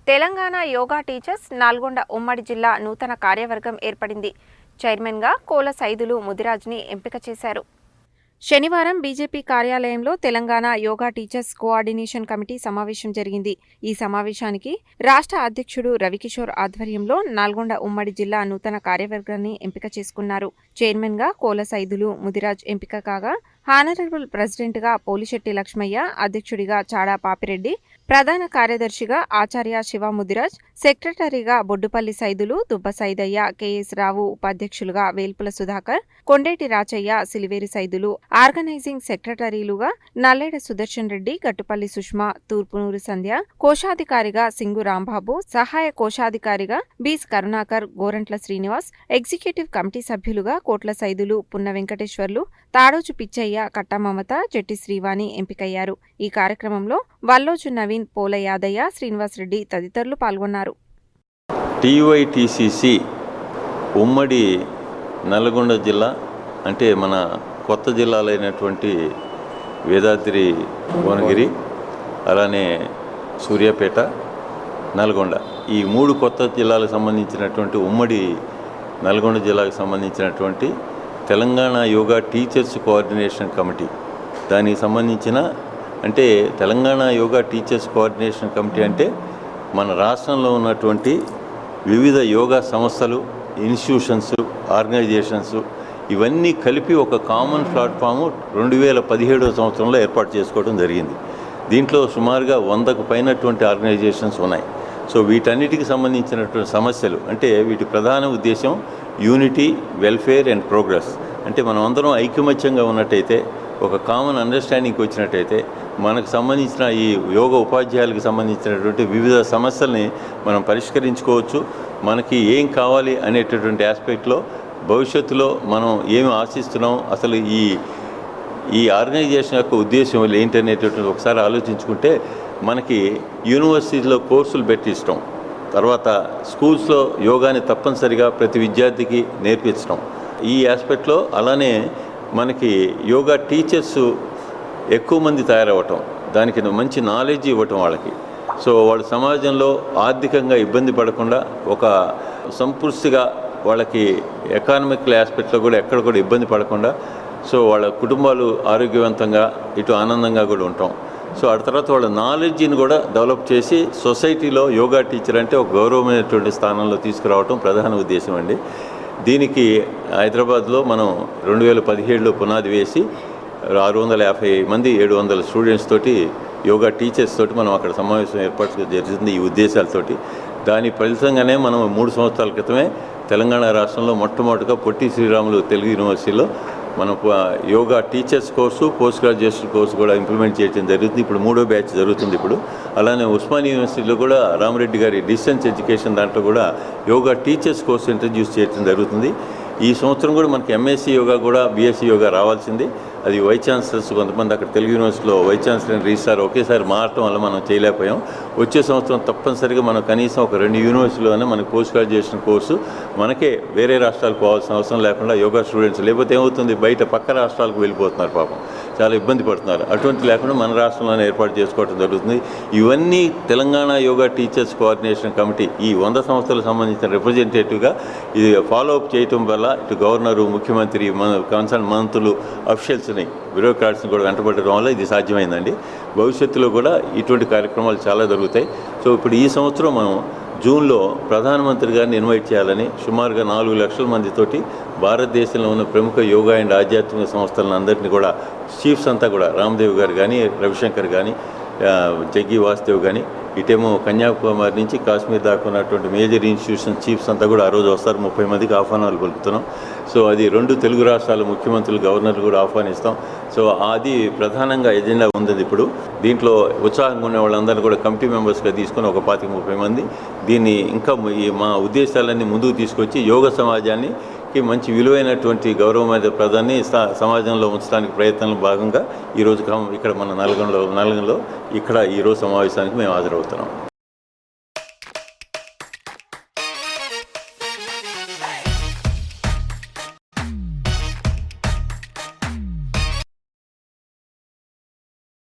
Telangana yoga teachers Nalgonda ఉమ్మడి జిల్లా నూతన కార్యవర్గం ఏర్పడింది. చైర్మన్గా కోల సైదులు ముదిరాజ్ని ఎంపిక చేశారు. శనివారం బీజేపీ కార్యాలయంలో Telangana yoga teachers coordination committee సమావేశం జరిగింది. ఈ సమావేశానికి రాష్ట్ర అధ్యక్షుడు రవికిషోర్ ఆధ్వర్యంలో నల్గొండ ఉమ్మడి జిల్లా నూతన కార్యవర్గాన్ని ఎంపిక చేసుకున్నారు. చైర్మన్గా కోల సైదులు ముదిరాజ్ ఎంపిక కాగా, హానరబుల్ ప్రెసిడెంట్గా పోలిశెట్టి లక్ష్మయ్య, అధ్యక్షుడిగా చాడా పాపిరెడ్డి, ప్రధాన కార్యదర్శిగా ఆచార్య శివ ముదిరాజ్, సెక్రటరీగా బొడ్డుపల్లి సైదులు, దుబ్బ సైదయ్య, కెఎస్ రావు, ఉపాధ్యక్షులుగా వేల్పుల సుధాకర్, కొండేటి రాచయ్య, సిలివేరి సైదులు, ఆర్గనైజింగ్ సెక్రటరీలుగా నల్లేడ సుదర్శన్ రెడ్డి, గట్టుపల్లి సుష్మా, తూర్పునూరు సంధ్య, కోశాధికారిగా సింగు రాంబాబు, సహాయ కోశాధికారిగా బీస్ కరుణాకర్, గోరంట్ల శ్రీనివాస్, ఎగ్జిక్యూటివ్ కమిటీ సభ్యులుగా కోట్ల సైదులు, పున్న వెంకటేశ్వర్లు, తాడోజు పిచ్చయ్య, కట్టమమత, చెట్టి శ్రీవాణి ఎంపికయ్యారు. ఈ కార్యక్రమంలో వల్లోజు నవీన్, పోల యాదయ్య, శ్రీనివాసరెడ్డి తదితరులు పాల్గొన్నారు. టీవైటీసీసీ ఉమ్మడి నల్గొండ జిల్లా అంటే మన కొత్త జిల్లాలైనటువంటి వేదాద్రి, భువనగిరి, అలానే సూర్యాపేట, నల్గొండ, ఈ 3 కొత్త జిల్లాలకు సంబంధించినటువంటి ఉమ్మడి నల్గొండ జిల్లాకు సంబంధించినటువంటి Telangana yoga teachers coordination committee, దానికి సంబంధించిన అంటే Telangana yoga teachers coordination committee అంటే మన రాష్ట్రంలో ఉన్నటువంటి వివిధ యోగా సంస్థలు, ఇన్స్టిట్యూషన్స్, ఆర్గనైజేషన్స్ ఇవన్నీ కలిపి ఒక కామన్ ప్లాట్ఫాము 2017 సంవత్సరంలో ఏర్పాటు చేసుకోవడం జరిగింది. దీంట్లో సుమారుగా 100కు పైనటువంటి ఆర్గనైజేషన్స్ ఉన్నాయి. సో వీటన్నిటికి సంబంధించినటువంటి సమస్యలు అంటే వీటి ప్రధాన ఉద్దేశం యూనిటీ, వెల్ఫేర్ అండ్ ప్రోగ్రెస్. అంటే మనం అందరం ఐకమత్యంగా ఉన్నట్టయితే, ఒక కామన్ అండర్స్టాండింగ్కి వచ్చినట్టయితే మనకు సంబంధించిన ఈ యోగ ఉపాధ్యాయులకు సంబంధించినటువంటి వివిధ సమస్యల్ని మనం పరిష్కరించుకోవచ్చు. మనకి ఏం కావాలి అనేటటువంటి ఆస్పెక్ట్లో భవిష్యత్తులో మనం ఏమి ఆశిస్తున్నాం, అసలు ఈ ఆర్గనైజేషన్ యొక్క ఉద్దేశం ఏంటనేటటువంటి ఒకసారి ఆలోచించుకుంటే మనకి యూనివర్సిటీలో కోర్సులు పెట్టించడం, తర్వాత స్కూల్స్లో యోగాని తప్పనిసరిగా ప్రతి విద్యార్థికి నేర్పించడం, ఈ ఆస్పెక్ట్లో అలానే మనకి యోగా టీచర్స్ ఎక్కువ మంది తయారవ్వటం, దానికి మంచి నాలెడ్జ్ ఇవ్వటం వాళ్ళకి. సో వాళ్ళు సమాజంలో ఆర్థికంగా ఇబ్బంది పడకుండా ఒక సంపూర్తిగా వాళ్ళకి ఎకానమిక్ ఆస్పెక్ట్లో కూడా ఎక్కడ కూడా ఇబ్బంది పడకుండా, సో వాళ్ళ కుటుంబాలు ఆరోగ్యవంతంగా ఇటు ఆనందంగా కూడా ఉంటాం. సో ఆ తర్వాత వాళ్ళ నాలెడ్జ్ని కూడా డెవలప్ చేసి సొసైటీలో యోగా టీచర్ అంటే ఒక గౌరవమైనటువంటి స్థానంలో తీసుకురావటం ప్రధాన ఉద్దేశం అండి. దీనికి హైదరాబాద్లో మనం 2017లో పునాది వేసి 650 మంది 700 స్టూడెంట్స్ తోటి యోగా టీచర్స్ తోటి మనం అక్కడ సమావేశం ఏర్పాటు జరిగింది ఈ ఉద్దేశాలతోటి. దాని ఫలితంగానే మనం 3 సంవత్సరాల క్రితమే తెలంగాణ రాష్ట్రంలో మొట్టమొదటిగా పొట్టి శ్రీరాములు తెలుగు యూనివర్సిటీలో మనం yoga teachers course, post graduation course కూడా ఇంప్లిమెంట్ చేయడం జరుగుతుంది. ఇప్పుడు 3వ బ్యాచ్ జరుగుతుంది ఇప్పుడు. అలానే ఉస్మానియా యూనివర్సిటీలో కూడా రామరెడ్డి గారి డిస్టెన్స్ ఎడ్యుకేషన్ దాంట్లో కూడా యోగా టీచర్స్ కోర్సు ఇంట్రడ్యూస్ చేయడం జరుగుతుంది. ఈ సంవత్సరం కూడా మనకి ఎంఎస్సీ యోగా కూడా, బీఎస్సీ యోగా రావాల్సింది. అది వైస్ ఛాన్సలర్స్ కొంతమంది అక్కడ తెలుగు యూనివర్సిటీలో వైస్ ఛాన్సలర్, రిజిస్ట్రార్ ఒకేసారి మారటం వల్ల మనం చేయలేకపోయాం. వచ్చే సంవత్సరం తప్పనిసరిగా మనం కనీసం ఒక 2 యూనివర్సిటీలోనే మనకి పోస్ట్ గ్రాడ్యుయేషన్ కోర్సు మనకే వేరే రాష్ట్రాలకు పోవాల్సిన అవసరం లేకుండా యోగా స్టూడెంట్స్, లేకపోతే ఏమవుతుంది బయట పక్క రాష్ట్రాలకు వెళ్ళిపోతున్నారు, పాపం చాలా ఇబ్బంది పడుతున్నారు. అటువంటి లేకుండా మన రాష్ట్రంలోనే ఏర్పాటు చేసుకోవడం జరుగుతుంది. ఇవన్నీ Telangana yoga teachers coordination committee ఈ 100 సంవత్సరాలకు సంబంధించిన రిప్రజెంటేటివ్గా ఇది ఫాలోఅప్ చేయటం వల్ల ఇటు గవర్నరు, ముఖ్యమంత్రి, కన్సర్న్ మంత్రులు, అఫీషియల్స్ని, బ్యూరోక్రాట్స్ని కూడా వెంటబడడం వల్ల ఇది సాధ్యమైందండి. భవిష్యత్తులో కూడా ఇటువంటి కార్యక్రమాలు చాలా జరుగుతాయి. సో ఇప్పుడు ఈ సంవత్సరం మనం జూన్లో ప్రధానమంత్రి గారిని ఇన్వైట్ చేయాలని సుమారుగా 4 లక్షల మందితోటి భారతదేశంలో ఉన్న ప్రముఖ యోగా అండ్ ఆధ్యాత్మిక సంస్థలను అందరినీ కూడా చీఫ్స్ అంతా కూడా రామ్దేవ్ గారు కానీ, రవిశంకర్ కానీ, జగ్గి వాసుదేవ్ కానీ, ఇటేమో కన్యాకుమారి నుంచి కాశ్మీర్ దాకా ఉన్నటువంటి మేజర్ ఇన్స్టిట్యూషన్ చీఫ్స్ అంతా కూడా ఆ రోజు వస్తారు. 30 మందికి ఆహ్వానాలు పలుకుతున్నాం. సో అది 2 తెలుగు రాష్ట్రాల ముఖ్యమంత్రులు, గవర్నర్లు కూడా ఆహ్వానిస్తాం. సో అది ప్రధానంగా ఎజెండా ఉంది ఇప్పుడు. దీంట్లో ఉత్సాహంగా ఉన్న వాళ్ళందరినీ కూడా కమిటీ మెంబర్స్గా తీసుకొని ఒక 25-30 మంది దీన్ని ఇంకా మా ఉద్దేశాలన్నీ ముందుకు తీసుకొచ్చి యోగ సమాజాన్ని మంచి విలువైనటువంటి గౌరవమైన ప్రధాన్ని సమాజంలో ఉంచడానికి ప్రయత్నంలో భాగంగా ఈరోజు ఇక్కడ మన నల్గొండలో ఇక్కడ ఈరోజు సమావేశానికి మేము హాజరవుతున్నాం.